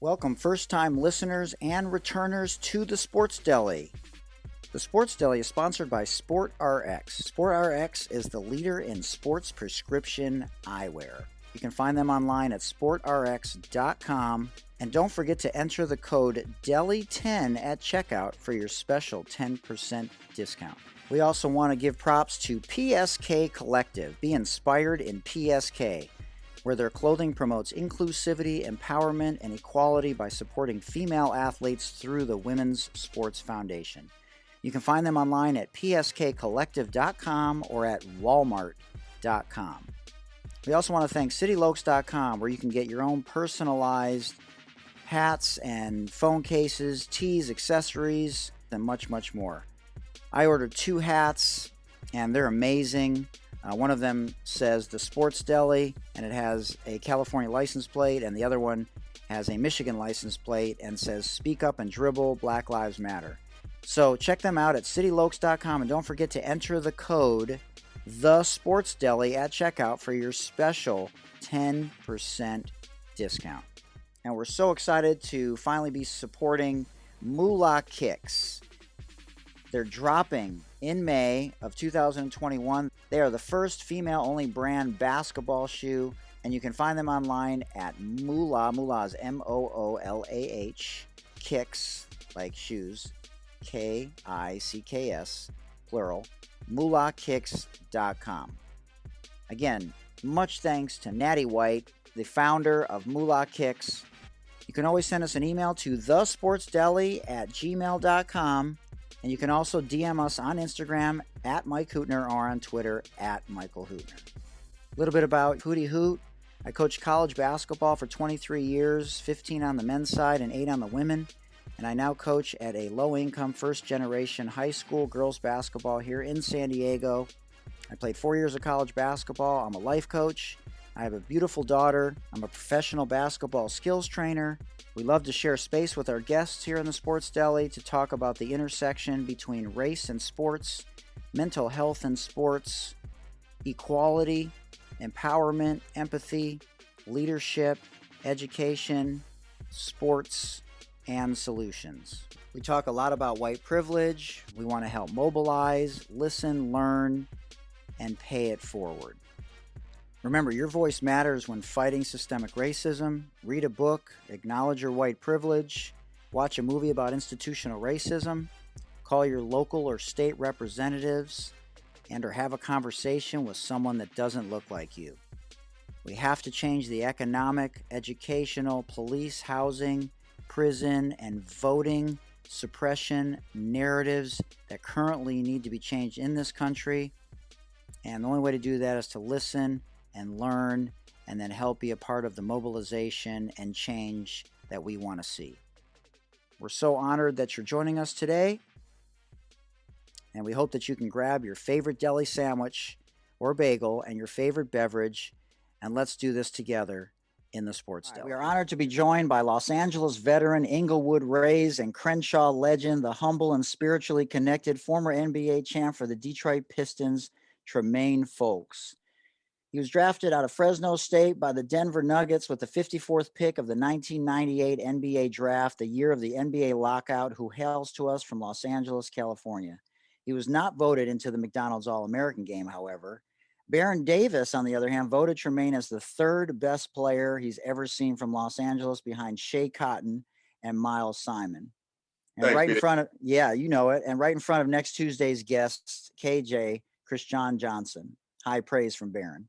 Welcome first-time listeners and returners to the Sports Deli. The Sports Deli is sponsored by Sport RX. Sport RX is the leader in sports prescription eyewear. You can find them online at sportrx.com, and don't forget to enter the code DELI10 at checkout for your special 10% discount. We also want to give props to PSK Collective. Be inspired in PSK, where their clothing promotes inclusivity, empowerment, and equality by supporting female athletes through the Women's Sports Foundation. You can find them online at pskcollective.com or at walmart.com. We also want to thank citylokes.com, where you can get your own personalized hats and phone cases, tees, accessories, and much, much more. I ordered 2 hats, and they're amazing. One of them says the Sports Deli, and it has a California license plate, and the other one has a Michigan license plate and says Speak Up and Dribble, Black Lives Matter. So check them out at citylokes.com, and don't forget to enter the code THESPORTSDELI at checkout for your special 10% discount. And we're so excited to finally be supporting Moolah Kicks. They're dropping in May of 2021. They are the first female-only brand basketball shoe, and you can find them online at Moolah. Moolah is Moolah, Kicks, like shoes, Kicks, plural, moolahkicks.com. Again, much thanks to Natty White, the founder of Moolah Kicks. You can always send us an email to thesportsdeli@gmail.com. And you can also DM us on Instagram at Mike Hootner or on Twitter at Michael Hootner. A little bit about Hootie Hoot. I coached college basketball for 23 years, 15 on the men's side and 8 on the women. And I now coach at a low-income, first-generation high school girls basketball here in San Diego. I played 4 years of college basketball. I'm a life coach. I have a beautiful daughter. I'm a professional basketball skills trainer. We love to share space with our guests here in the Sports Deli to talk about the intersection between race and sports, mental health and sports, equality, empowerment, empathy, leadership, education, sports, and solutions. We talk a lot about white privilege. We want to help mobilize, listen, learn, and pay it forward. Remember, your voice matters when fighting systemic racism. Read a book, acknowledge your white privilege, watch a movie about institutional racism, call your local or state representatives, and or have a conversation with someone that doesn't look like you. We have to change the economic, educational, police, housing, prison, and voting suppression narratives that currently need to be changed in this country. And the only way to do that is to listen and learn, and then help be a part of the mobilization and change that we want to see. We're so honored that you're joining us today, and we hope that you can grab your favorite deli sandwich or bagel and your favorite beverage, and let's do this together in the Sports Deli. We are honored to be joined by Los Angeles veteran, Inglewood Rays, and Crenshaw legend, the humble and spiritually connected former NBA champ for the Detroit Pistons, Tremaine Fowlkes. He was drafted out of Fresno State by the Denver Nuggets with the 54th pick of the 1998 NBA draft, the year of the NBA lockout, who hails to us from Los Angeles, California. He was not voted into the McDonald's All-American game, however. Baron Davis, on the other hand, voted Tremaine as the 3rd best player he's ever seen from Los Angeles, behind Shea Cotton and Miles Simon. And Thanks, right in Peter. front of, yeah, you know it, and right in front of next Tuesday's guests, KJ, Christian Johnson. High praise from Baron.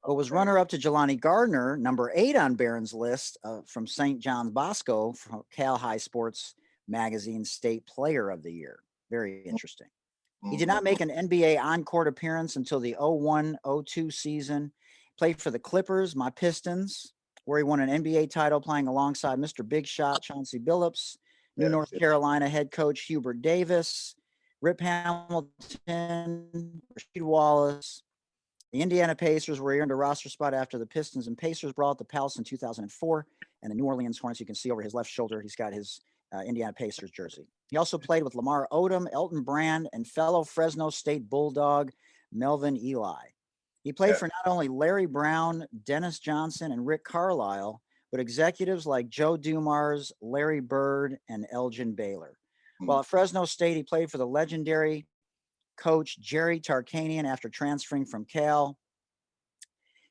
But was runner-up to Jelani Gardner, number 8 on Barron's list, from St. John Bosco, from Cal High Sports Magazine State Player of the Year. Very interesting. He did not make an NBA on-court appearance until the 01-02 season. Played for the Clippers, my Pistons, where he won an NBA title playing alongside Mr. Big Shot Chauncey Billups, New North Carolina head coach Hubert Davis, Rip Hamilton, Rasheed Wallace. The Indiana Pacers, where he earned a roster spot after the Pistons and Pacers brought the Palace in 2004, and the New Orleans Hornets. You can see over his left shoulder, he's got his Indiana Pacers jersey. He also played with Lamar Odom, Elton Brand, and fellow Fresno State Bulldog Melvin Ely. He played for not only Larry Brown, Dennis Johnson, and Rick Carlisle, but executives like Joe Dumars, Larry Bird, and Elgin Baylor. While at Fresno State, he played for the legendary coach Jerry Tarkanian after transferring from Cal.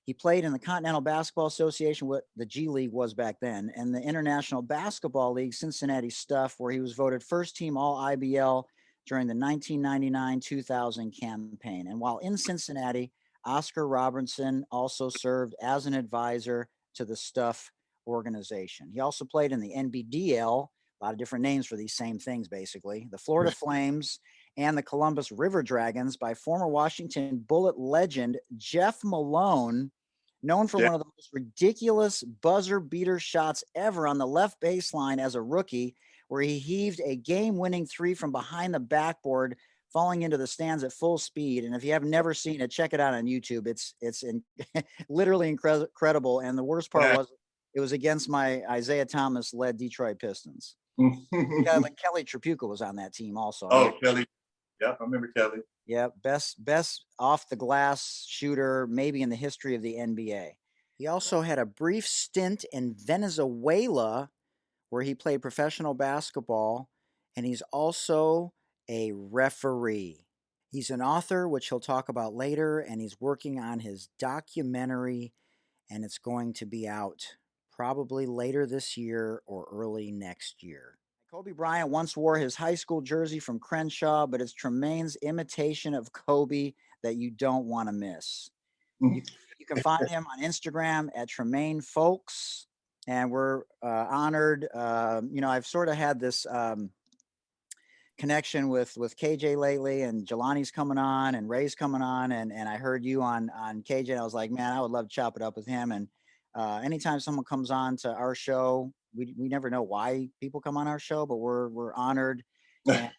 He played in the Continental Basketball Association, what the G League was back then, and the International Basketball League Cincinnati Stuff, where he was voted first team All IBL during the 1999-2000 campaign. And while in Cincinnati, Oscar Robertson also served as an advisor to the Stuff organization. He also played in the NBDL, a lot of different names for these same things, basically, the Florida Flames and the Columbus River Dragons by former Washington Bullet legend Jeff Malone, known for one of the most ridiculous buzzer beater shots ever on the left baseline as a rookie, where he heaved a game-winning three from behind the backboard, falling into the stands at full speed. And if you have never seen it, check it out on YouTube. It's literally incredible. And the worst part was it was against my Isaiah Thomas-led Detroit Pistons. Kelly Tripucka was on that team also. Oh, Kelly. Yep, I remember Kelly. Yeah, best off the glass shooter maybe in the history of the NBA. He also had a brief stint in Venezuela where he played professional basketball, and he's also a referee. He's an author, which he'll talk about later, and he's working on his documentary, and it's going to be out probably later this year or early next year. Kobe Bryant once wore his high school jersey from Crenshaw, but it's Tremaine's imitation of Kobe that you don't want to miss. You can find him on Instagram at Tremaine Fowlkes, and we're honored. I've sort of had this connection with KJ lately, and Jelani's coming on, and Ray's coming on, and I heard you on KJ, and I was like, man, I would love to chop it up with him. And anytime someone comes on to our show, we never know why people come on our show, but we're honored, and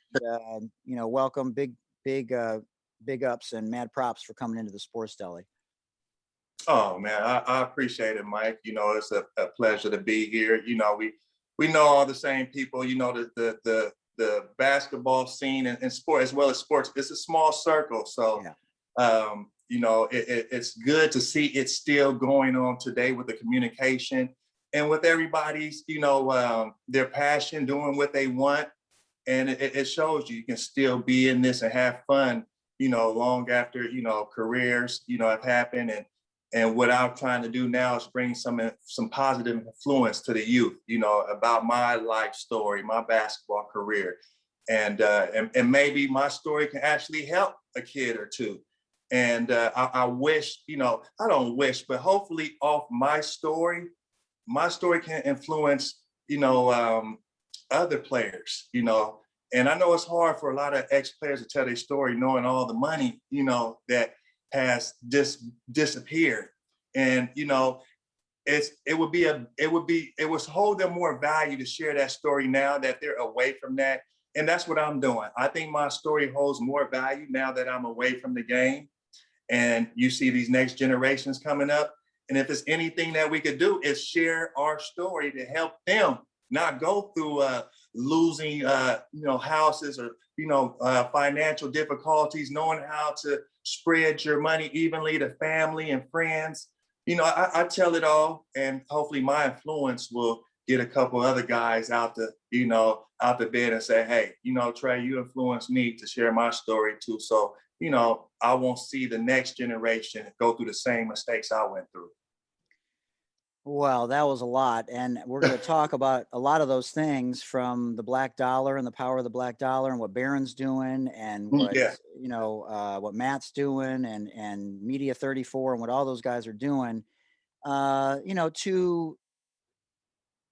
welcome, big ups and mad props for coming into the Sports Deli. Oh man, I appreciate it, Mike. It's a pleasure to be here. We know all the same people. The basketball scene and sport, as well as sports, it's a small circle. So it's good to see it still going on today with the communication and with everybody's, their passion, doing what they want. And it shows you can still be in this and have fun, long after, careers, have happened. And what I'm trying to do now is bring some positive influence to the youth, about my life story, my basketball career. And maybe my story can actually help a kid or two. And I wish, I don't wish, but hopefully off my story can influence, other players, and I know it's hard for a lot of ex-players to tell their story, knowing all the money, that has disappeared. And, it would hold them more value to share that story now that they're away from that. And that's what I'm doing. I think my story holds more value now that I'm away from the game. And you see these next generations coming up. And if there's anything that we could do, is share our story to help them not go through losing, houses or, financial difficulties, knowing how to spread your money evenly to family and friends. I tell it all, and hopefully my influence will get a couple other guys out the bed and say, hey, Trey, you influenced me to share my story too. So, I won't see the next generation go through the same mistakes I went through. Well, that was a lot. And we're going to talk about a lot of those things, from the black dollar and the power of the black dollar and what Barron's doing and what, what Matt's doing and Media 34 and what all those guys are doing, to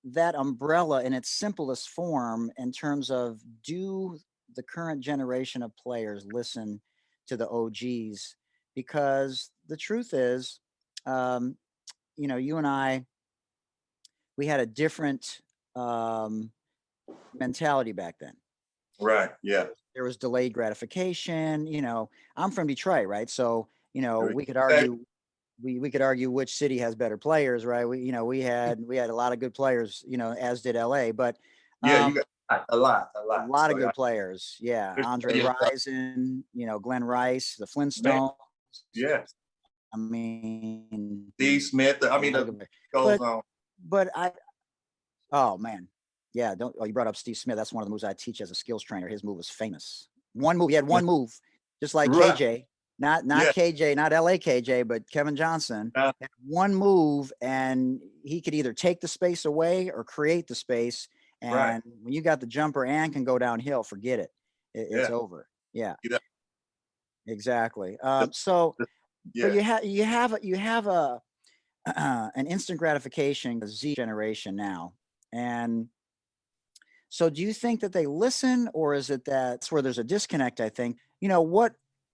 that umbrella in its simplest form in terms of, do the current generation of players listen to the OGs? Because the truth is, you and I, we had a different mentality back then. Right. Yeah. There was delayed gratification. I'm from Detroit, right? So, we could argue, we could argue which city has better players, right? We had a lot of good players, as did LA, but you got a lot of good players. Yeah. Andre Rison, Glenn Rice, the Flintstones. Yes. I mean, D. Smith. Goes on. but oh man, yeah. Don't. Oh, you brought up Steve Smith. That's one of the moves I teach as a skills trainer. His move was famous. One move. He had one move, just like Right. KJ. Not Yeah. KJ, not LA KJ, but Kevin Johnson Uh, had one move, and he could either take the space away or create the space. right. And when you got the jumper and can go downhill, forget it. It's Yeah. over. Yeah, You know, exactly. the- So, but yeah. you have a an instant gratification, the Z generation now, and so do you think that they listen, or is it that's where there's a disconnect? I think,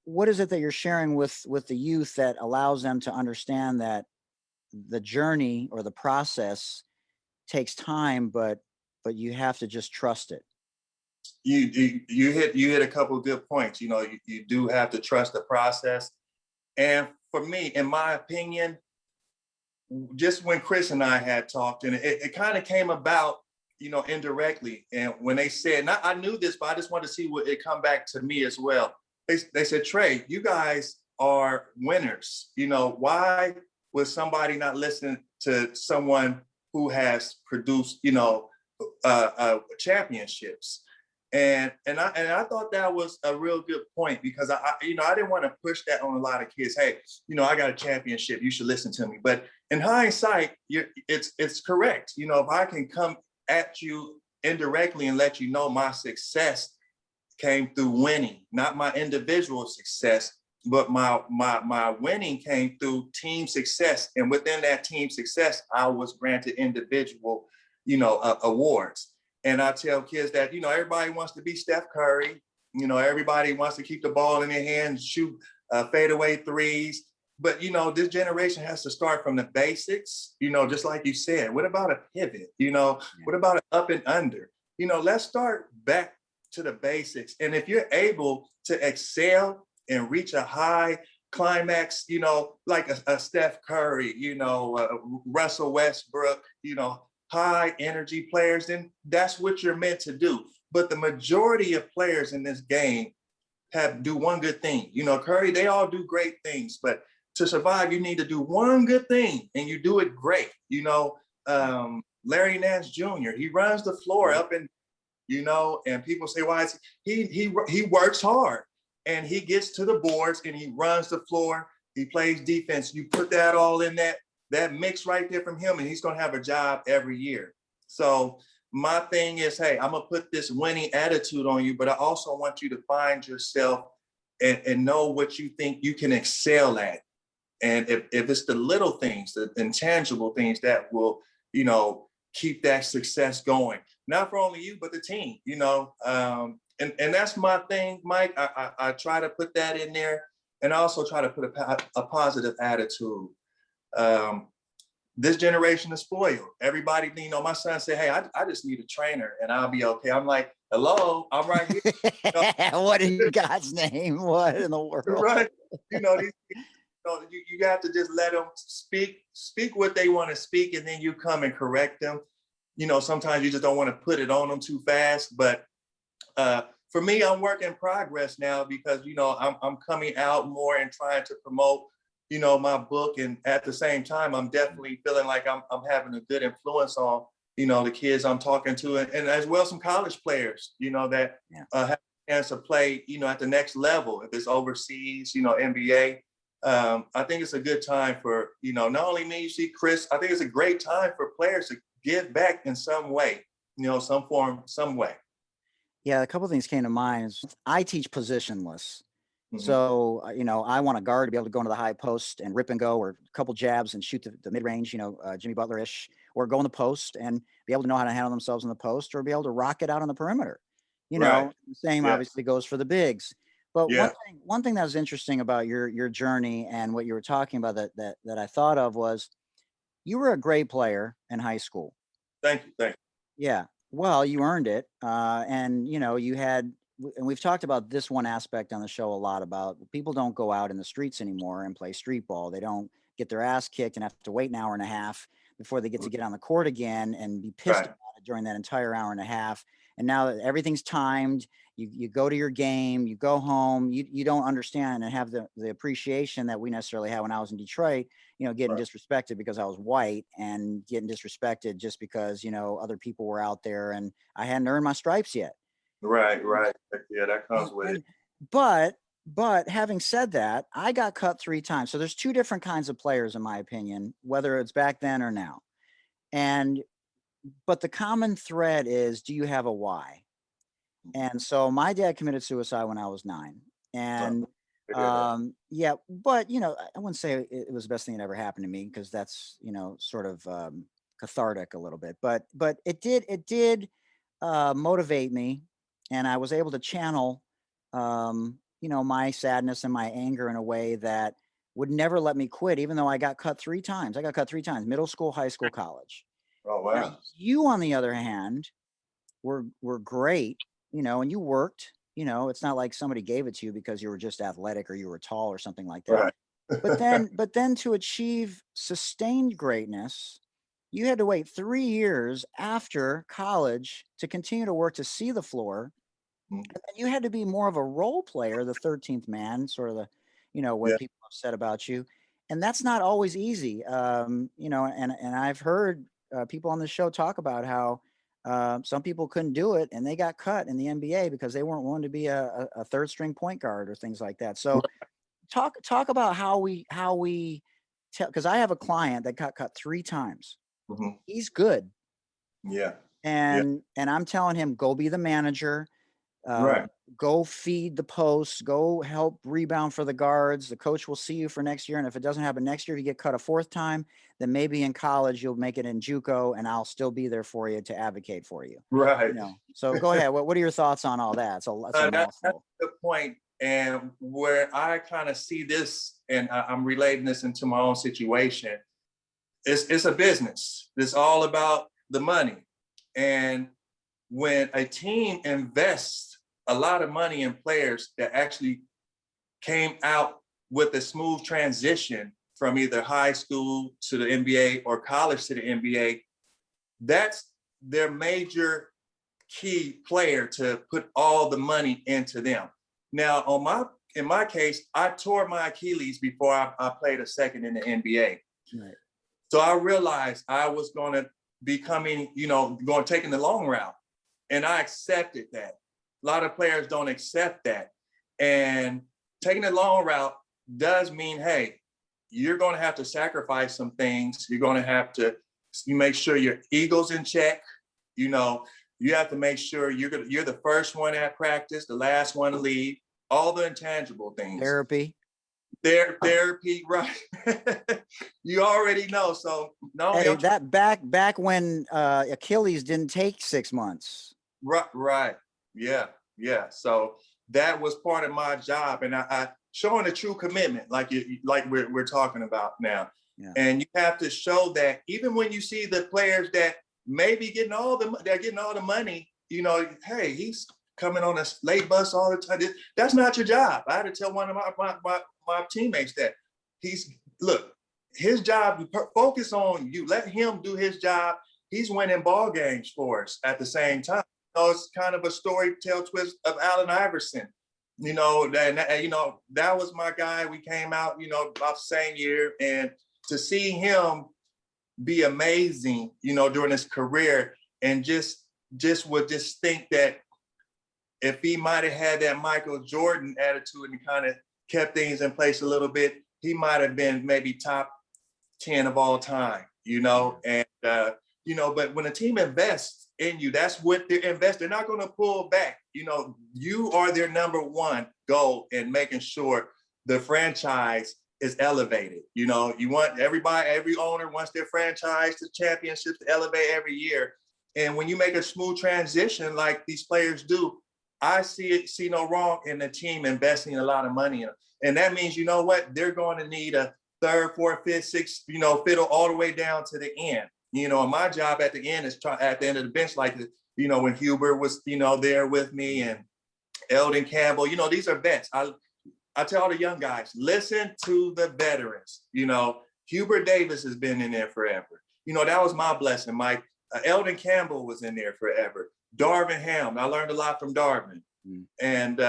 what is it that you're sharing with the youth that allows them to understand that the journey or the process takes time, but you have to just trust it. You hit a couple of good points. You do have to trust the process. And for me, in my opinion, just when Chris and I had talked, and it kind of came about, indirectly. And when they said, and I knew this, but I just wanted to see what it come back to me as well. They said, Trey, you guys are winners. Why would somebody not listen to someone who has produced, championships? And I thought that was a real good point, because I didn't want to push that on a lot of kids. Hey, I got a championship, you should listen to me. But in hindsight, it's correct. If I can come at you indirectly and let you know my success came through winning, not my individual success, but my winning came through team success. And within that team success, I was granted individual, awards. And I tell kids that, everybody wants to be Steph Curry. Everybody wants to keep the ball in their hands, shoot fadeaway threes. But, this generation has to start from the basics, just like you said. What about a pivot? What about an up and under? Let's start back to the basics. And if you're able to excel and reach a high climax, like a Steph Curry, Russell Westbrook, high energy players, then that's what you're meant to do. But the majority of players in this game do one good thing. Curry, they all do great things, but to survive, you need to do one good thing, and you do it great. Larry Nance Jr., he runs the floor up and, and people say, why is he works hard, and he gets to the boards and he runs the floor. He plays defense. You put that all in that mix right there from him, and he's going to have a job every year. So my thing is, hey, I'm going to put this winning attitude on you, but I also want you to find yourself and know what you think you can excel at. And if it's the little things, the intangible things that will, keep that success going, not for only you, but the team, and that's my thing, Mike. I try to put that in there, and I also try to put a positive attitude. This generation is spoiled. Everybody, my son said, hey, I just need a trainer and I'll be okay. I'm like, hello, I'm right here. What in God's name? What in the world? Right. These you have to just let them speak what they want to speak, and then you come and correct them. Sometimes you just don't want to put it on them too fast. But for me, I'm work in progress now, because I'm coming out more and trying to promote my book, and at the same time, I'm definitely feeling like I'm having a good influence on the kids I'm talking to, and as well some college players that have a chance to play at the next level, if it's overseas, NBA. I think it's a good time for, not only me, you see Chris, I think it's a great time for players to give back in some way, some form, some way. Yeah, a couple of things came to mind. I teach positionless. Mm-hmm. So, I want a guard to be able to go into the high post and rip and go, or a couple jabs and shoot the mid-range, Jimmy Butler-ish, or go in the post and be able to know how to handle themselves in the post, or be able to rock it out on the perimeter. Right. The same obviously goes for the bigs. But Yeah. one thing that was interesting about your journey and what you were talking about that I thought of was, you were a great player in high school. Thank you. Yeah. Well, you earned it. And you had, and we've talked about this one aspect on the show a lot, about people don't go out in the streets anymore and play street ball. They don't get their ass kicked and have to wait an hour and a half before they get on the court again and be pissed about it during that entire hour and a half. And now that everything's timed, You go to your game, you go home, you don't understand and have the appreciation that we necessarily had when I was in Detroit, getting Right. disrespected because I was white and getting disrespected just because, other people were out there and I hadn't earned my stripes yet. Right. Right. Yeah, that comes And, with it. and but having said that, I got cut 3 times. So there's two different kinds of players, in my opinion, whether it's back then or now. And but the common thread is, do you have a why? And so my dad committed suicide when I was 9. Oh, And I hear that. yeah, but I wouldn't say it was the best thing that ever happened to me because that's, sort of cathartic a little bit. But it did motivate me, and I was able to channel my sadness and my anger in a way that would never let me quit, even though I got cut 3 times. I got cut 3 times: middle school, high school, college. Oh, Now, wow. you, on the other hand, were great, and you worked. It's not like somebody gave it to you because you were just athletic or you were tall or something like that. Right. But then to achieve sustained greatness, you had to wait 3 years after college to continue to work to see the floor. Mhm. And then you had to be more of a role player, the 13th man, sort of what Yeah. people have said about you. And that's not always easy. And I've heard people on the show talk about how some people couldn't do it and they got cut in the NBA because they weren't willing to be a third string point guard or things like that. So talk about how we tell, because I have a client that got cut 3 times. Mhm. He's good. Yeah. Yeah. And I'm telling him, go be the manager, uh, Right. go feed the posts, go help rebound for the guards. The coach will see you for next year. And if it doesn't happen next year, you get cut a 4th time, then maybe in college you'll make it in JUCO and I'll still be there for you to advocate for you. Right. So go ahead. What are your thoughts on all that? So that's a That's a mouthful. good point. And where I kind of see this, and I'm relating this into my own situation, it's a business. It's all about the money. And when a team invests a lot of money in players that actually came out with a smooth transition from either high school to the NBA or college to the NBA, that's their major key player to put all the money into them. Now, in my case, I tore my Achilles before I played a second in the NBA. Right. So I realized I was going to be taking the long route. And I accepted that. A lot of players don't accept that. And taking the long route does mean, hey, you're going to have to sacrifice some things. You're going to have to make sure your ego's in check. You have to make sure you're the first one at practice, the last one to leave, all the intangible things. Therapy. Therapy, right? You already know. So no, Hey, that back when Achilles didn't take 6 months. Right. Yeah. So that was part of my job, and I showing a true commitment, like we're talking about now. Yeah. And you have to show that even when you see the players that maybe getting all the money, hey, he's coming on a late bus all the time. That's not your job. I had to tell one of my teammates that his job, focus on you. Let him do his job. He's winning ball games for us at the same time. It's kind of a story tale twist of Allen Iverson. That was my guy. We came out, about the same year, and to see him be amazing, during his career, and just would just think that if he might have had that Michael Jordan attitude and kind of kept things in place a little bit, he might have been maybe top 10 of all time, but when a team invests in you, that's what they're investing. They're not going to pull back. You are their number one goal in making sure the franchise is elevated. You want every owner wants their franchise to championships to elevate every year. And when you make a smooth transition like these players do, I see no wrong in the team investing a lot of money in them. And that means, they're going to need a third, fourth, fifth, sixth, fiddle all the way down to the end. And my job at the end is at the end of the bench, like, when Hubert was, there with me, and Eldon Campbell, these are vets. I tell all the young guys, listen to the veterans. Hubert Davis has been in there forever. That was my blessing, Mike. Eldon Campbell was in there forever. Darvin Ham, I learned a lot from Darvin. And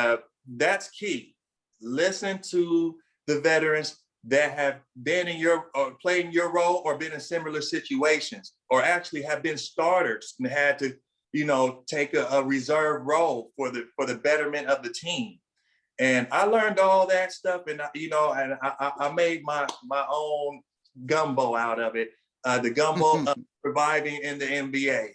that's key. Listen to the veterans that have been in your, or played in your role, or been in similar situations, or actually have been starters and had to, you know, take a reserve role for the betterment of the team. And I learned all that stuff, and you know, and I made my own gumbo out of it. The gumbo of surviving in the NBA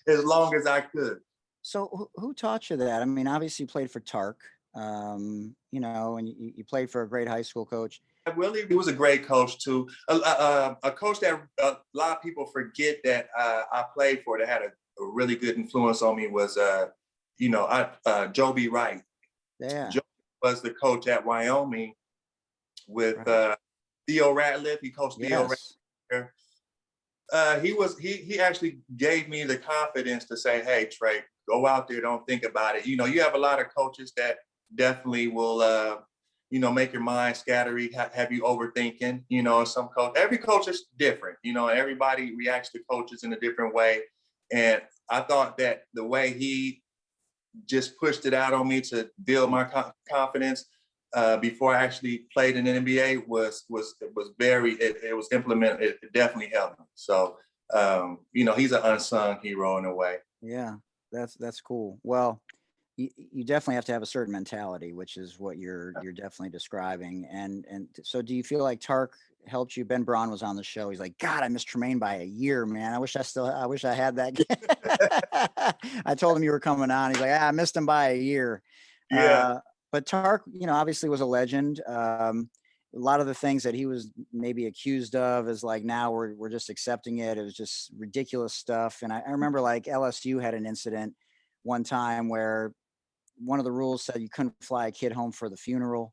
as long as I could. So who taught you that? I mean, obviously you played for Tark, you know, and you played for a great high school coach. Willie, he was a great coach too. A coach that a lot of people forget that I played for, that had a really good influence on me, was, you know, Joby Wright. Yeah. Joby was the coach at Wyoming with Theo Ratliff. He coached Theo Ratliff. He actually gave me the confidence to say, hey, Trey, go out there, don't think about it. You know, you have a lot of coaches that definitely will, you know, make your mind scattery, have you overthinking. You know, every coach is different. You know, everybody reacts to coaches in a different way. And I thought that the way he just pushed it out on me to build my confidence before I actually played in the NBA was implemented. It definitely helped me. So, you know, he's an unsung hero in a way. Yeah, that's cool. Well, you definitely have to have a certain mentality, which is what you're definitely describing. And so, do you feel like Tark helped you? Ben Braun was on the show. He's like, God, I missed Tremaine by a year, man. I wish I had that. I told him you were coming on. He's like, I missed him by a year. Yeah. But Tark, you know, obviously was a legend. A lot of the things that he was maybe accused of is like, now we're just accepting it. It was just ridiculous stuff. And I remember like LSU had an incident one time where one of the rules said you couldn't fly a kid home for the funeral.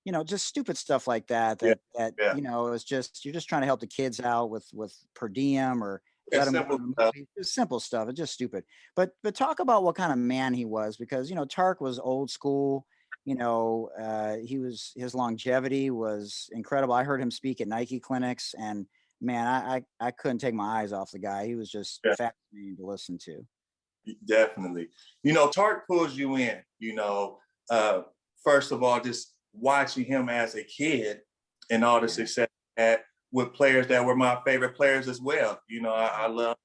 You know, just stupid stuff like that. You know, it's just, you're just trying to help the kids out with per diem, or let them go to the movie. Just simple stuff. It's just stupid. But talk about what kind of man he was, because, you know, Tark was old school. You know, his longevity was incredible. I heard him speak at Nike clinics, and man, I couldn't take my eyes off the guy. He was just fascinating to listen to. Definitely. You know, Tark pulls you in, you know, first of all, just watching him as a kid and all the success with players that were my favorite players as well. You know, I love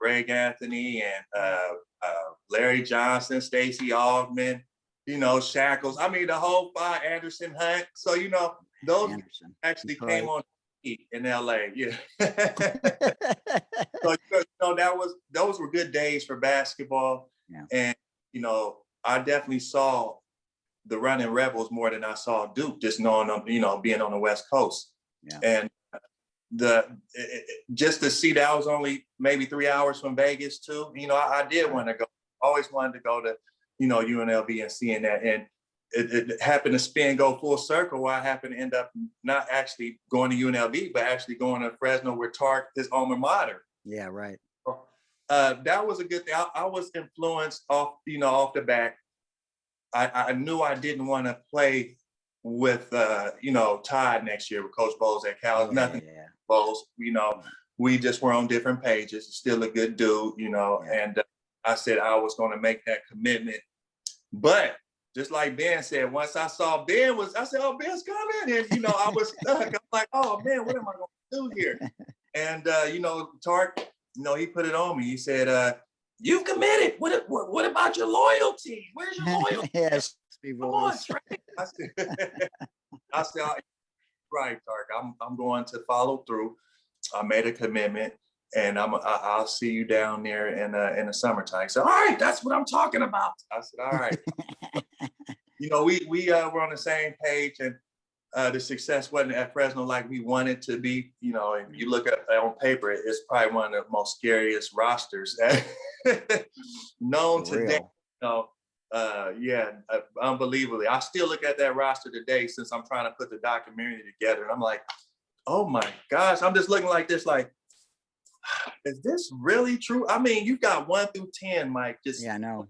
Greg Anthony and Larry Johnson, Stacey Augmon, you know, Shackles. I mean, the whole five, Anderson Hunt. So, you know, those actually came on in LA. Yeah. So, you know, those were good days for basketball. Yeah. And, you know, I definitely saw the running Rebels more than I saw Duke, just knowing them, you know, being on the West Coast. Yeah. And just to see that I was only maybe 3 hours from Vegas too. You know, I did want to go, always wanted to go to, you know, UNLV and seeing that. And it happened to go full circle, where I happened to end up not actually going to UNLV, but actually going to Fresno, where Tark, his alma mater. Yeah, right. That was a good thing. I was influenced off the back. I knew I didn't want to play with, you know, Todd next year with Coach Bowles at Cal. Nothing, Bowles, you know, we just were on different pages. Still a good dude, you know, and I said I was going to make that commitment. But just like Ben said, once I saw I said, oh, Ben's coming. And, you know, I was stuck. I'm like, oh, man, what am I going to do here? And, you know, Tark, you know, he put it on me. He said, you've committed. What about your loyalty? Where's your loyalty? Yes, come on, Trey. I said, right, Tark. I'm going to follow through. I made a commitment, and I'll see you down there in the summertime. So, all right, that's what I'm talking about. I said, all right. You know, we were on the same page, and the success wasn't at Fresno like we wanted to be. You know, and you look at on paper, it's probably one of the most scariest rosters known today. You know, unbelievably. I still look at that roster today, since I'm trying to put the documentary together, and I'm like, oh my gosh, I'm just looking like this, like, is this really true? I mean, you got 1 through 10, Mike. Just, I know.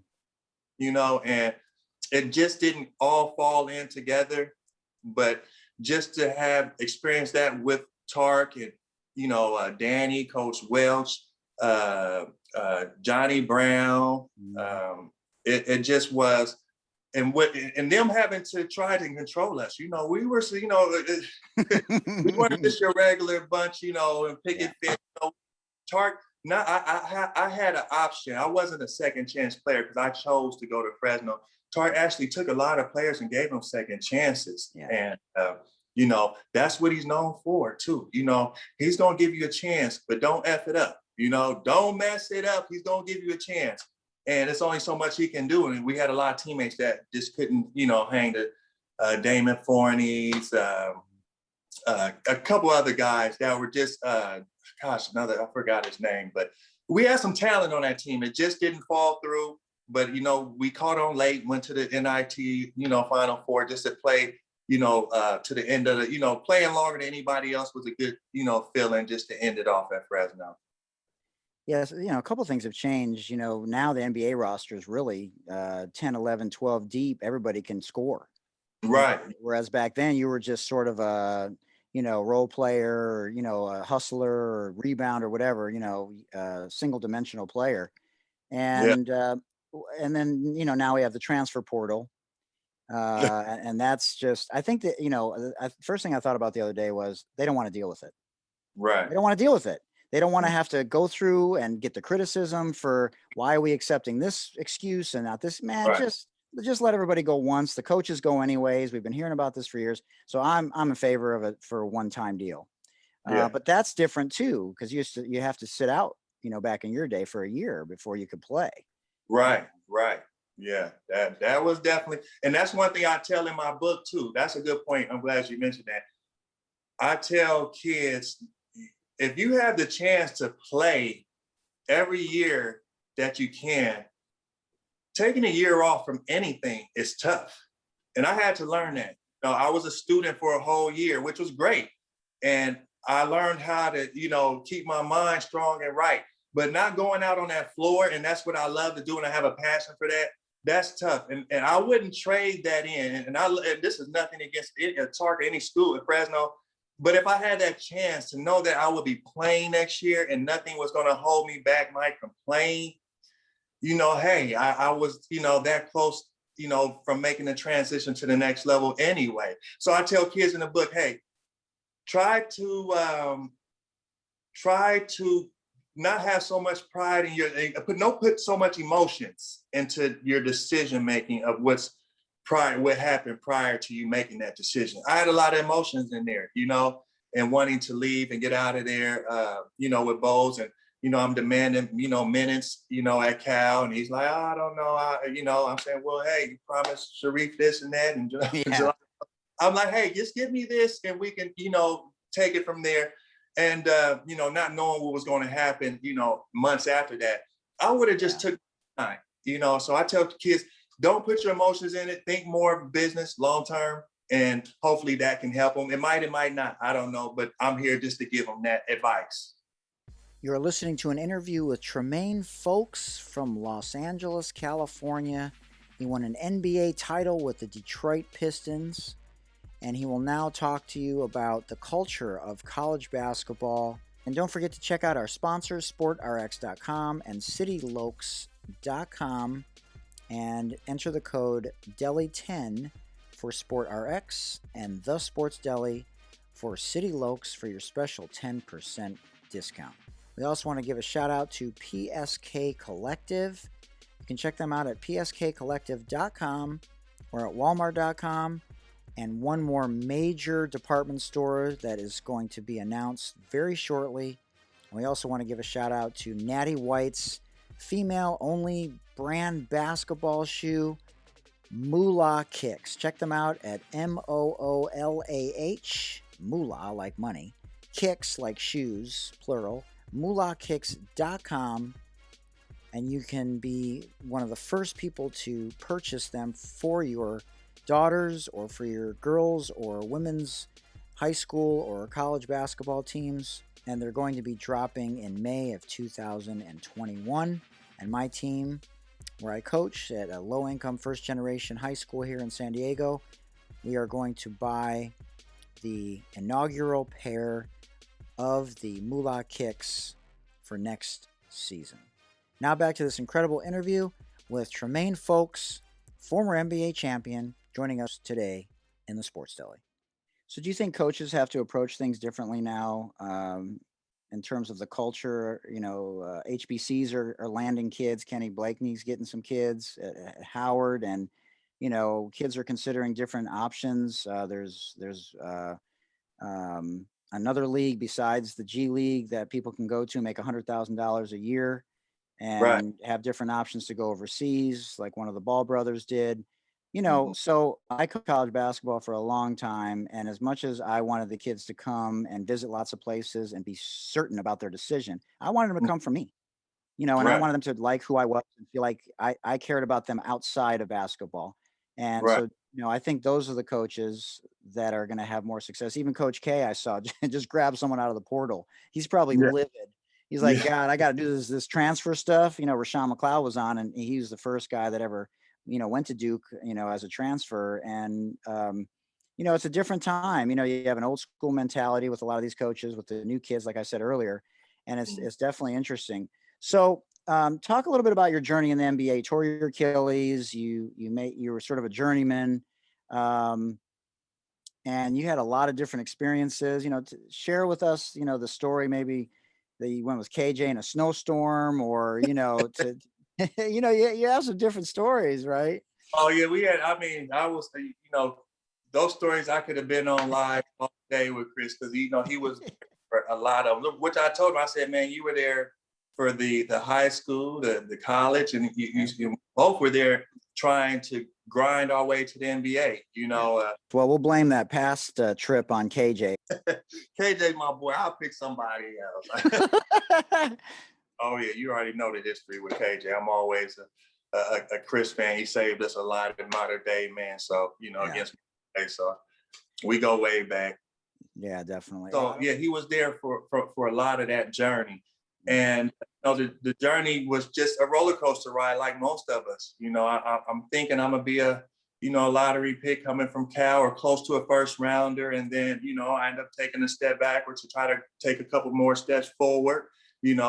You know, and it just didn't all fall in together. But just to have experienced that with Tark and, you know, Danny, Coach Welch, Johnny Brown. It just was, and them having to try to control us. We were, we weren't just your regular bunch, and picket fit. Now I had an option. I wasn't a second chance player because I chose to go to Fresno. Tark actually took a lot of players and gave them second chances. And, that's what he's known for too. He's going to give you a chance, but don't F it up. Don't mess it up. He's going to give you a chance. And it's only so much he can do. And we had a lot of teammates that just couldn't, hang the Damon Forney's, a couple other guys that were just, I forgot his name, but we had some talent on that team. It just didn't fall through. But, we caught on late, went to the NIT, Final Four just to play, to the end of the, playing longer than anybody else was a good, feeling just to end it off at Fresno. Yes, a couple of things have changed. Now the NBA roster is really 10, 11, 12 deep. Everybody can score. Right. Whereas back then you were just sort of a, role player, or, a hustler or rebound or whatever, single dimensional player. And, and then, now we have the transfer portal. And that's just, I think that, first thing I thought about the other day was they don't want to deal with it. Right. They don't want to deal with it. They don't want to have to go through and get the criticism for why are we accepting this excuse and not this. Man, right. just let everybody go once. The coaches go anyways. We've been hearing about this for years. So I'm in favor of it for a one-time deal. But that's different too, because you have to sit out, back in your day for a year before you could play. Right. Yeah, that was definitely, and that's one thing I tell in my book too. That's a good point. I'm glad you mentioned that. I tell kids, if you have the chance to play every year that you can, taking a year off from anything is tough. And I had to learn that. I was a student for a whole year, which was great. And I learned how to, keep my mind strong and right, but not going out on that floor. And that's what I love to do. And I have a passion for that. That's tough. And I wouldn't trade that in. And this is nothing against Tark or any school in Fresno. But if I had that chance to know that I would be playing next year and nothing was going to hold me back, Mike, from playing, hey, I was, that close, from making the transition to the next level anyway. So I tell kids in the book, hey, try to not have so much pride in put so much emotions into your decision making of what happened prior to you making that decision. I had a lot of emotions in there, and wanting to leave and get out of there, with Bowles, and I'm demanding, minutes, at Cal, and he's like, oh, I don't know, I'm saying, well, hey, you promised Sharif this and that, and I'm like, hey, just give me this, and we can, take it from there. And not knowing what was going to happen, months after that, I would have just took time, So I tell kids, don't put your emotions in it. Think more of business long term, and hopefully that can help them. It might not. I don't know, but I'm here just to give them that advice. You're listening to an interview with Tremaine Fowlkes from Los Angeles, California. He won an NBA title with the Detroit Pistons, and he will now talk to you about the culture of college basketball. And don't forget to check out our sponsors, sportrx.com and citylokes.com, and enter the code DELI10 for SportRx and The Sports Deli for City Lokes for your special 10% discount. We also want to give a shout out to PSK Collective. You can check them out at pskcollective.com or at walmart.com, and one more major department store that is going to be announced very shortly. And we also want to give a shout out to Natty White's female-only brand basketball shoe, Moolah Kicks. Check them out at MOOLAH, Moolah like money, Kicks like shoes, plural, moolahkicks.com, and you can be one of the first people to purchase them for your daughters or for your girls or women's high school or college basketball teams. And they're going to be dropping in May of 2021. And my team, where I coach at a low-income first-generation high school here in San Diego, we are going to buy the inaugural pair of the Moolah Kicks for next season. Now back to this incredible interview with Tremaine Fowlkes, former NBA champion, joining us today in the Sports Deli. So do you think coaches have to approach things differently now in terms of the culture? HBCs are landing kids. Kenny Blakeney's getting some kids at Howard, and kids are considering different options. There's another league besides the G League that people can go to, make $100,000 a year, Right. and have different options to go overseas, like one of the Ball brothers did. Mhm. So I coached college basketball for a long time, and as much as I wanted the kids to come and visit lots of places and be certain about their decision, I wanted them to come for me. And I Right. wanted them to like who I was and feel like I cared about them outside of basketball. And Right. so, I think those are the coaches that are going to have more success. Even Coach K, I saw just grab someone out of the portal. He's probably Yeah. livid. He's like, Yeah. God, I got to do this transfer stuff. Rashawn McLeod was on, and he was the first guy that ever, went to Duke, as a transfer. And, it's a different time. You have an old school mentality with a lot of these coaches, with the new kids, like I said earlier, and it's definitely interesting. So, talk a little bit about your journey in the NBA. You tore your Achilles. You were sort of a journeyman, and you had a lot of different experiences. To share with us, the story maybe that you went with KJ in a snowstorm, or to you have some different stories, right? Oh yeah, we had. I mean, I was, those stories I could have been on live all day with Chris because he was for a lot of them. Which I told him, I said, man, you were there for the high school, the college, and you both were there trying to grind our way to the NBA. Yeah. Well, we'll blame that past trip on KJ. KJ, my boy, I'll pick somebody else. Oh yeah, you already know the history with KJ. I'm always a Chris fan. He saved us a lot in modern day, man. So against me, so we go way back. Yeah, definitely. So yeah, he was there for a lot of that journey, and the journey was just a roller coaster ride, like most of us. I'm thinking I'm gonna be a lottery pick coming from Cal or close to a first rounder, and then I end up taking a step backwards to try to take a couple more steps forward. And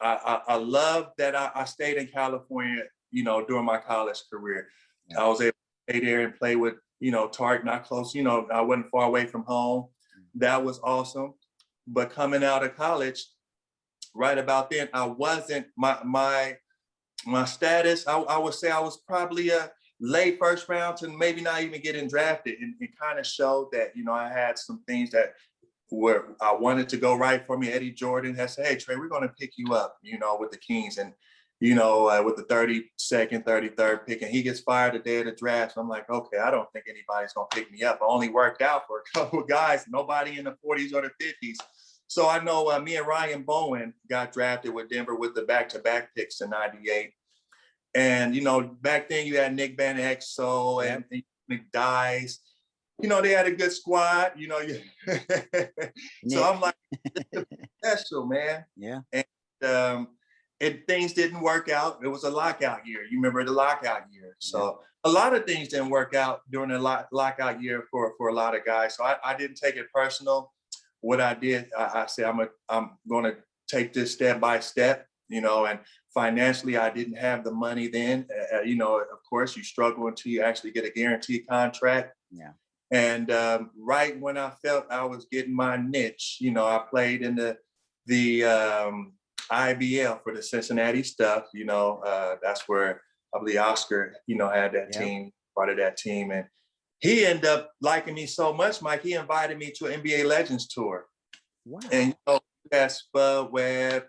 I love that I stayed in California, during my college career. Yeah. I was able to stay there and play with, Tark, not close, I wasn't far away from home. That was awesome. But coming out of college, right about then, I wasn't, my status, I would say I was probably a late first round to maybe not even getting drafted. And it kind of showed that, I had some things that where I wanted to go right for me. Eddie Jordan has said, hey, Trey, we're going to pick you up, with the Kings. And, with the 32nd, 33rd pick, and he gets fired the day of the draft. So I'm like, okay, I don't think anybody's going to pick me up. I only worked out for a couple of guys, nobody in the 40s or the 50s. So I know me and Ryan Bowen got drafted with Denver with the back-to-back picks in 98. And, back then you had Nick Van Exel and McDyess. They had a good squad, So I'm like, this is special, man. Yeah. And things didn't work out. It was a lockout year. You remember the lockout year. So a lot of things didn't work out during the lockout year for a lot of guys. So I didn't take it personal. What I did, I said, I'm going to take this step by step, and financially, I didn't have the money then. Of course, you struggle until you actually get a guaranteed contract. Yeah. And right when I felt I was getting my niche, I played in the IBL for the Cincinnati stuff. That's where I believe Oscar, had that team, part of that team. And he ended up liking me so much, Mike, he invited me to an NBA Legends tour. Wow. And you had Spud Webb,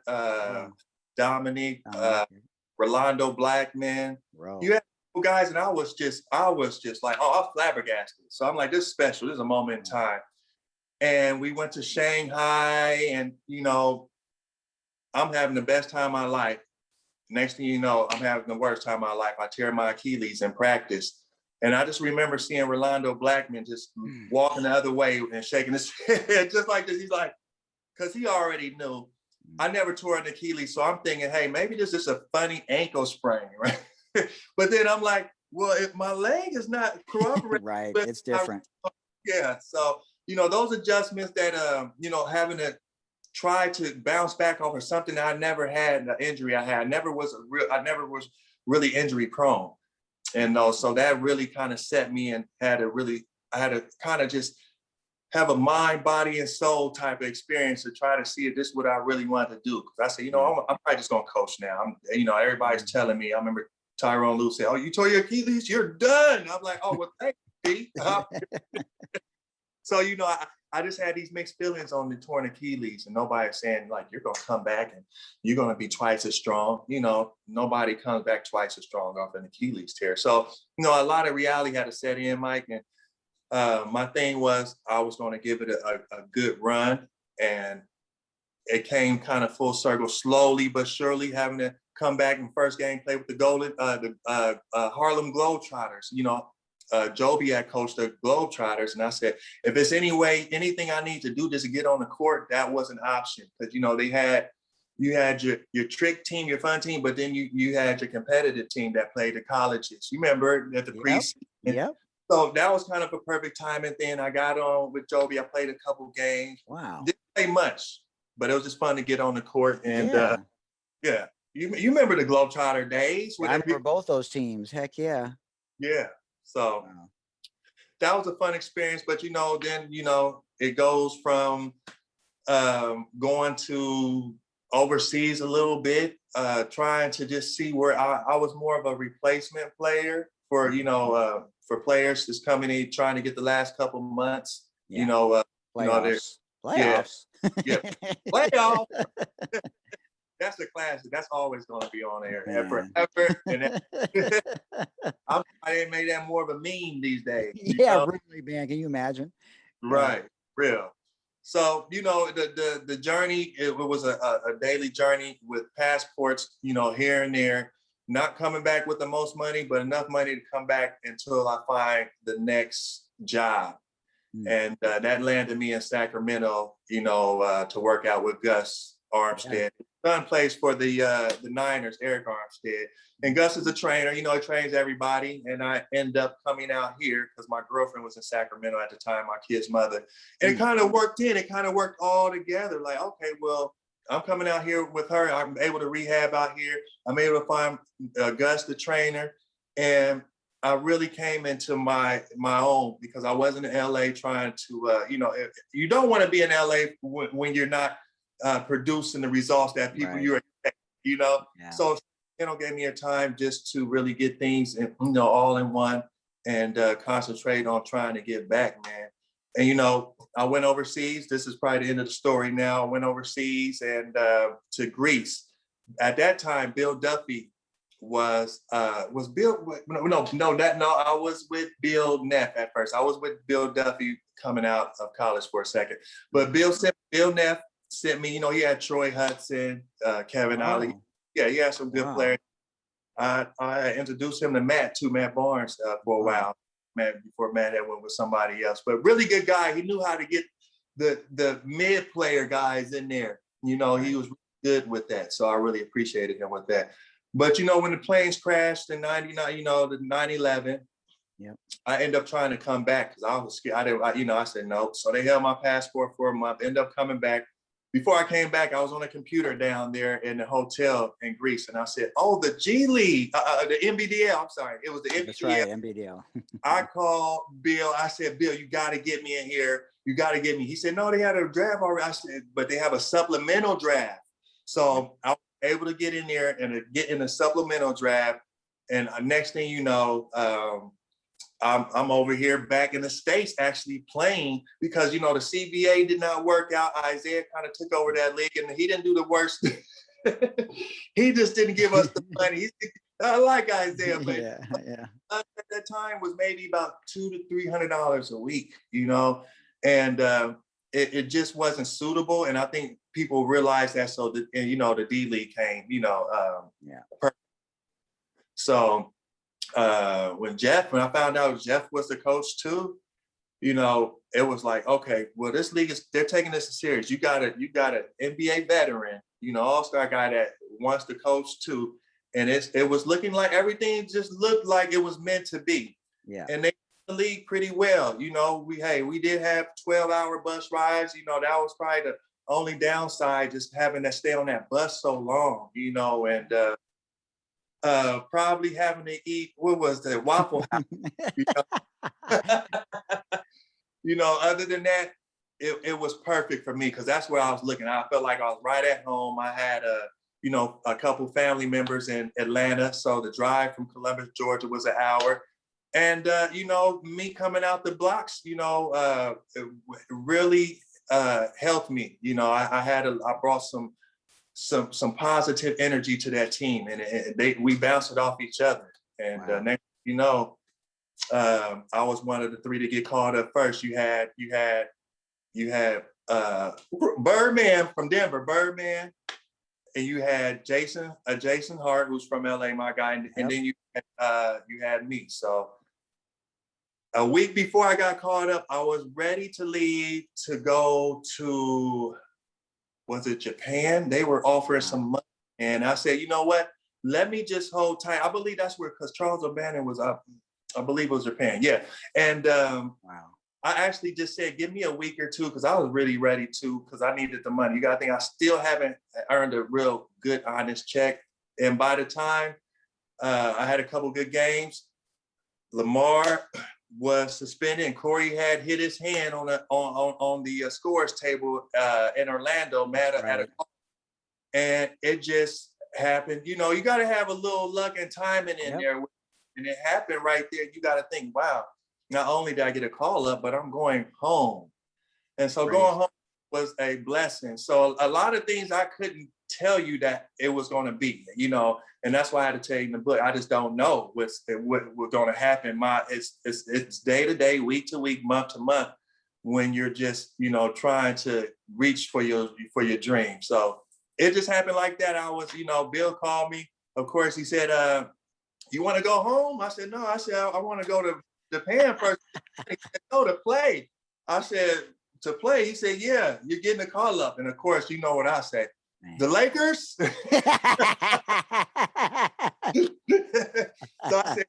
Dominique, Rolando Blackman. You had guys, and I was just like, oh, I was flabbergasted. So I'm like, this is special. This is a moment in time. And we went to Shanghai, and I'm having the best time of my life. Next thing you know, I'm having the worst time of my life. I tear my Achilles in practice. And I just remember seeing Rolando Blackman just walking the other way and shaking his head just like this. He's like, because he already knew I never tore an Achilles. So I'm thinking, hey, maybe this is a funny ankle sprain, right? But then I'm like, well, if my leg is not cooperating. Right, it's different. So, those adjustments that, having to try to bounce back off of something that I never had, an injury I had. I never was really injury prone. And so that really kind of set me and I had to kind of just have a mind, body, and soul type of experience to try to see if this is what I really wanted to do. Because I said, I'm probably just going to coach now. Everybody's telling me. I remember Tyrone Lue said, "Oh, you tore your Achilles? You're done." I'm like, "Oh, well, thank you." So, I just had these mixed feelings on the torn Achilles, and nobody's saying like, you're going to come back and you're going to be twice as strong. Nobody comes back twice as strong off an Achilles tear. So, a lot of reality had to set in, Mike. And my thing was I was going to give it a good run, and it came kind of full circle, slowly but surely, having to come back in first game, play with the Harlem Globetrotters. Joby had coached the Globetrotters, and I said, if it's anything I need to do just to get on the court, that was an option. Because you had your trick team, your fun team, but then you had your competitive team that played the colleges. You remember at the preseason? Yep. So that was kind of a perfect time. And then I got on with Joby. I played a couple games. Wow. Didn't play much, but it was just fun to get on the court. And yeah. You remember the Globetrotter days? I remember both those teams. Heck yeah. Yeah. So that was a fun experience. But, then, it goes from going to overseas a little bit, trying to just see where I was more of a replacement player for, for players just coming in, trying to get the last couple months, playoffs. Yeah, playoffs. That's a classic. That's always going to be on air forever. And I ain't made that more of a meme these days. Yeah, really, man. Can you imagine? Right, real. So, the journey, it was a daily journey with passports, here and there, not coming back with the most money, but enough money to come back until I find the next job. And that landed me in Sacramento, to work out with Gus Armstead. Son plays for the Niners, Eric Armstead. And Gus is a trainer, he trains everybody. And I end up coming out here because my girlfriend was in Sacramento at the time, my kid's mother. And it kind of worked all together. Like, okay, well, I'm coming out here with her. I'm able to rehab out here. I'm able to find Gus, the trainer. And I really came into my own because I wasn't in LA trying to, you don't want to be in LA when you're not producing the results that people you're expecting, So gave me a time just to really get things, all in one and concentrate on trying to get back, man. And, I went overseas. This is probably the end of the story now. I went overseas and to Greece. At that time, Bill Duffy was Bill. I was with Bill Neff at first. I was with Bill Duffy coming out of college for a second. But Bill Neff sent me, he had Troy Hudson, Kevin Ollie. Yeah, he had some good players. I introduced him to Matt Barnes for a while. Before Matt had went with somebody else, but really good guy. He knew how to get the mid player guys in there. He was good with that. So I really appreciated him with that. But when the planes crashed in '99, the 9/11, I ended up trying to come back because I was scared. I said no. So they held my passport for a month. Ended up coming back. Before I came back, I was on a computer down there in the hotel in Greece, and I said, "Oh, the G League, the NBDL. I'm sorry, it was the NBDL." That's right, NBDL. I called Bill. I said, "Bill, you got to get me in here. You got to get me." He said, "No, they had a draft already." I said, "But they have a supplemental draft." So I was able to get in there and get in the supplemental draft. And next thing you know, I'm over here back in the States actually playing because, the CBA did not work out. Isaiah kind of took over that league and he didn't do the worst. He just didn't give us the money. I like Isaiah, but at that time was maybe about $200 to $300 a week, and it just wasn't suitable. And I think people realized that. So, the D League came, So when I found out Jeff was the coach too, it was like, okay, well, this league they're taking this serious. You got an NBA veteran, all-star guy that wants to coach too. And it was looking like everything just looked like it was meant to be. Yeah. And they the league pretty well. We did have 12-hour bus rides. That was probably only downside just having to stay on that bus so long, and probably having to eat, what was that, Waffle House. You know? Other than that, it was perfect for me because that's where I was looking. I felt like I was right at home. I had a couple family members in Atlanta, so the drive from Columbus, Georgia was an hour. And me coming out the blocks, it really helped me. I brought some positive energy to that team, and we bounced it off each other. And Wow. next, I was one of the three to get called up first. You had Birdman from Denver, Birdman, and you had Jason Hart, who's from LA, my guy, and then you had me. So a week before I got called up, I was ready to leave to go to, was it Japan? They were offering some money, and I said, you know what? Let me just hold tight. I believe that's where, because Charles O'Bannon was up. I believe it was Japan. Yeah. And Wow. I actually just said, give me a week or two, because I was really ready to, because I needed the money. You got to think, I still haven't earned a real good, honest check. And by the time I had a couple good games, Lamar was suspended, and Corey had hit his hand on the scores table in Orlando, at a call. And it just happened. You got to have a little luck and timing in there. And it happened right there. You got to think, wow, not only did I get a call up, but I'm going home. And so going home was a blessing. So a lot of things I couldn't tell you that it was going to be, and that's why I had to tell you in the book. I just don't know what's going to happen. It's day to day, week to week, month to month, when you're just, trying to reach for your dream. So it just happened like that. I was, Bill called me. Of course, he said, you want to go home? I said, no. I said, I want to go to Japan first. He said, no, to play. I said, to play? He said, yeah, you're getting a call up. And of course, you know what I say. The Lakers? So I said,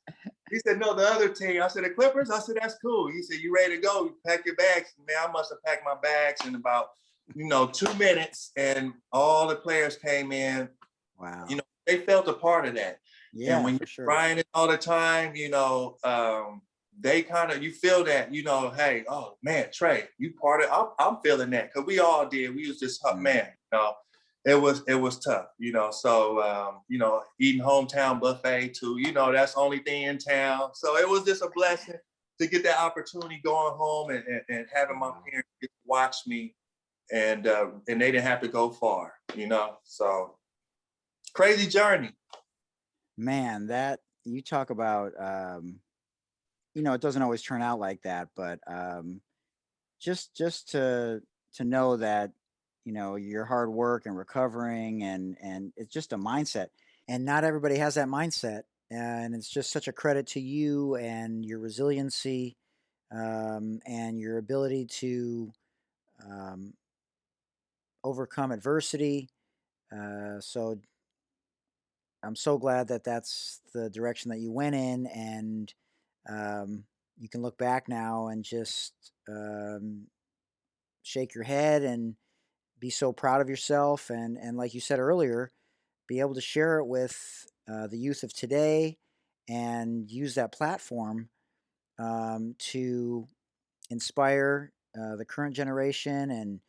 he said, no, the other team. I said, the Clippers? I said, that's cool. He said, you ready to go? You pack your bags. Man, I must have packed my bags in about, 2 minutes, and all the players came in. Wow. They felt a part of that. Yeah, and when you're crying it all the time, they kind of, you feel that, hey, oh man, Trey, you part of, I'm feeling that, because we all did. We was just, man, it was tough, so, eating hometown buffet too, that's the only thing in town. So it was just a blessing to get that opportunity going home and having my parents watch me, and they didn't have to go far, so crazy journey. Man, that you talk about, it doesn't always turn out like that, but just to know that, your hard work and recovering and it's just a mindset, and not everybody has that mindset, and it's just such a credit to you and your resiliency, and your ability to overcome adversity. So I'm so glad that that's the direction that you went in, and you can look back now and just shake your head and be so proud of yourself, and like you said earlier, be able to share it with the youth of today, and use that platform to inspire the current generation, and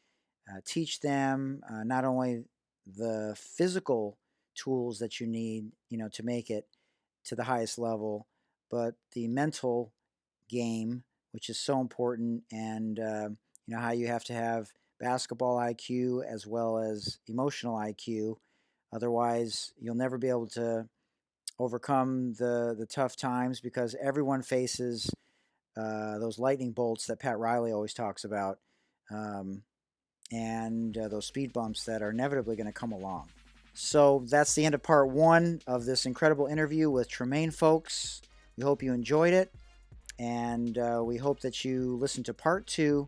teach them not only the physical tools that you need, to make it to the highest level, but the mental game, which is so important, and how you have to have basketball IQ as well as emotional IQ. Otherwise, you'll never be able to overcome the tough times, because everyone faces those lightning bolts that Pat Riley always talks about, and those speed bumps that are inevitably going to come along. So that's the end of part 1 of this incredible interview with Tremaine Fowlkes. We hope you enjoyed it, and we hope that you listen to part 2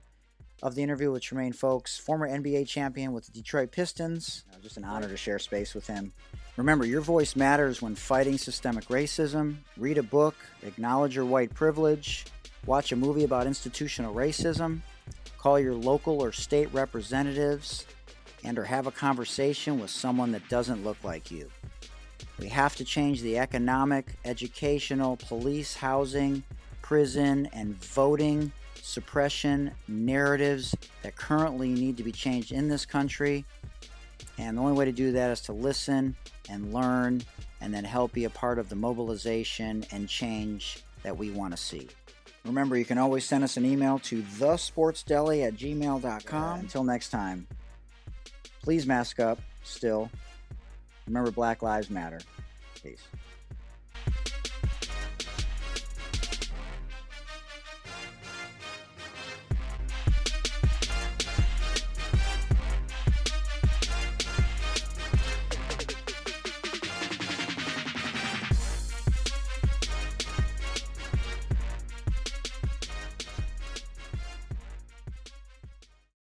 of the interview with Tremaine Fowlkes, former NBA champion with the Detroit Pistons. Just an honor to share space with him. Remember, your voice matters when fighting systemic racism. Read a book, acknowledge your white privilege, watch a movie about institutional racism, call your local or state representatives, and or have a conversation with someone that doesn't look like you. We have to change the economic, educational, police, housing, prison, and voting suppression narratives that currently need to be changed in this country. And the only way to do that is to listen and learn and then help be a part of the mobilization and change that we want to see. Remember, you can always send us an email to thesportsdeli@gmail.com. Until next time, please mask up still. Remember, Black Lives Matter. Peace.